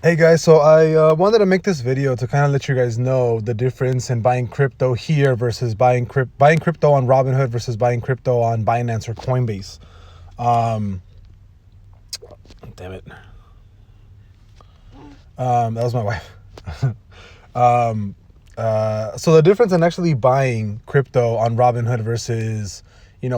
Hey guys, so I wanted to make this video to kind of let you guys know the difference in buying crypto here versus buying crypto on Robinhood versus buying crypto on Binance or Coinbase. Um, Damn it, that was my wife. So the difference in actually buying crypto on Robinhood versus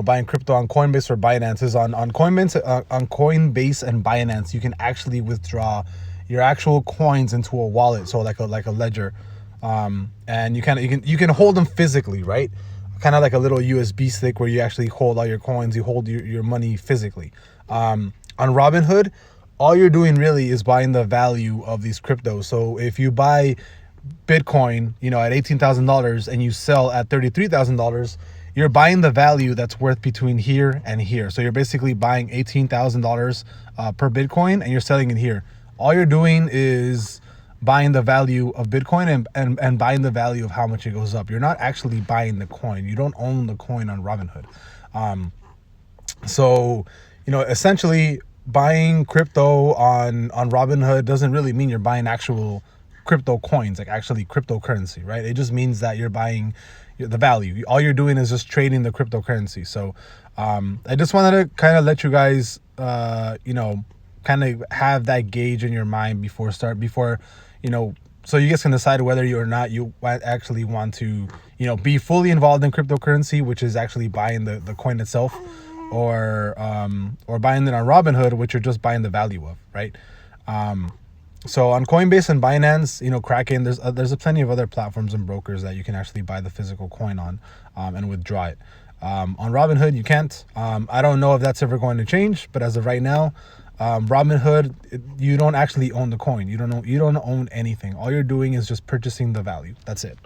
buying crypto on Coinbase or Binance is on Coinbase and Binance you can actually withdraw your actual coins into a wallet, so like a ledger, and you can hold them physically, right? Kind of like a little USB stick where you actually hold all your coins, you hold your money physically. On Robinhood, all you're doing really is buying the value of these cryptos. So if you buy Bitcoin, at $18,000 and you sell at $33,000, you're buying the value that's worth between here and here. So you're basically buying $18,000 per Bitcoin and you're selling it here. All you're doing is buying the value of Bitcoin and buying the value of how much it goes up. You're not actually buying the coin. You don't own the coin on Robinhood. So, essentially buying crypto on Robinhood doesn't really mean you're buying actual crypto coins, like actually cryptocurrency, right? It just means that you're buying the value. All you're doing is just trading the cryptocurrency. So, I just wanted to kind of let you guys, kind of have that gauge in your mind so you guys can decide whether you or not you actually want to, be fully involved in cryptocurrency, which is actually buying the coin itself, or buying it on Robinhood, which you're just buying the value of, right? So on Coinbase and Binance, Kraken, there's plenty of other platforms and brokers that you can actually buy the physical coin on, and withdraw it. On Robinhood, you can't. I don't know if that's ever going to change, but as of right now, Robinhood, you don't actually own the coin. You don't own anything. All you're doing is just purchasing the value. That's it.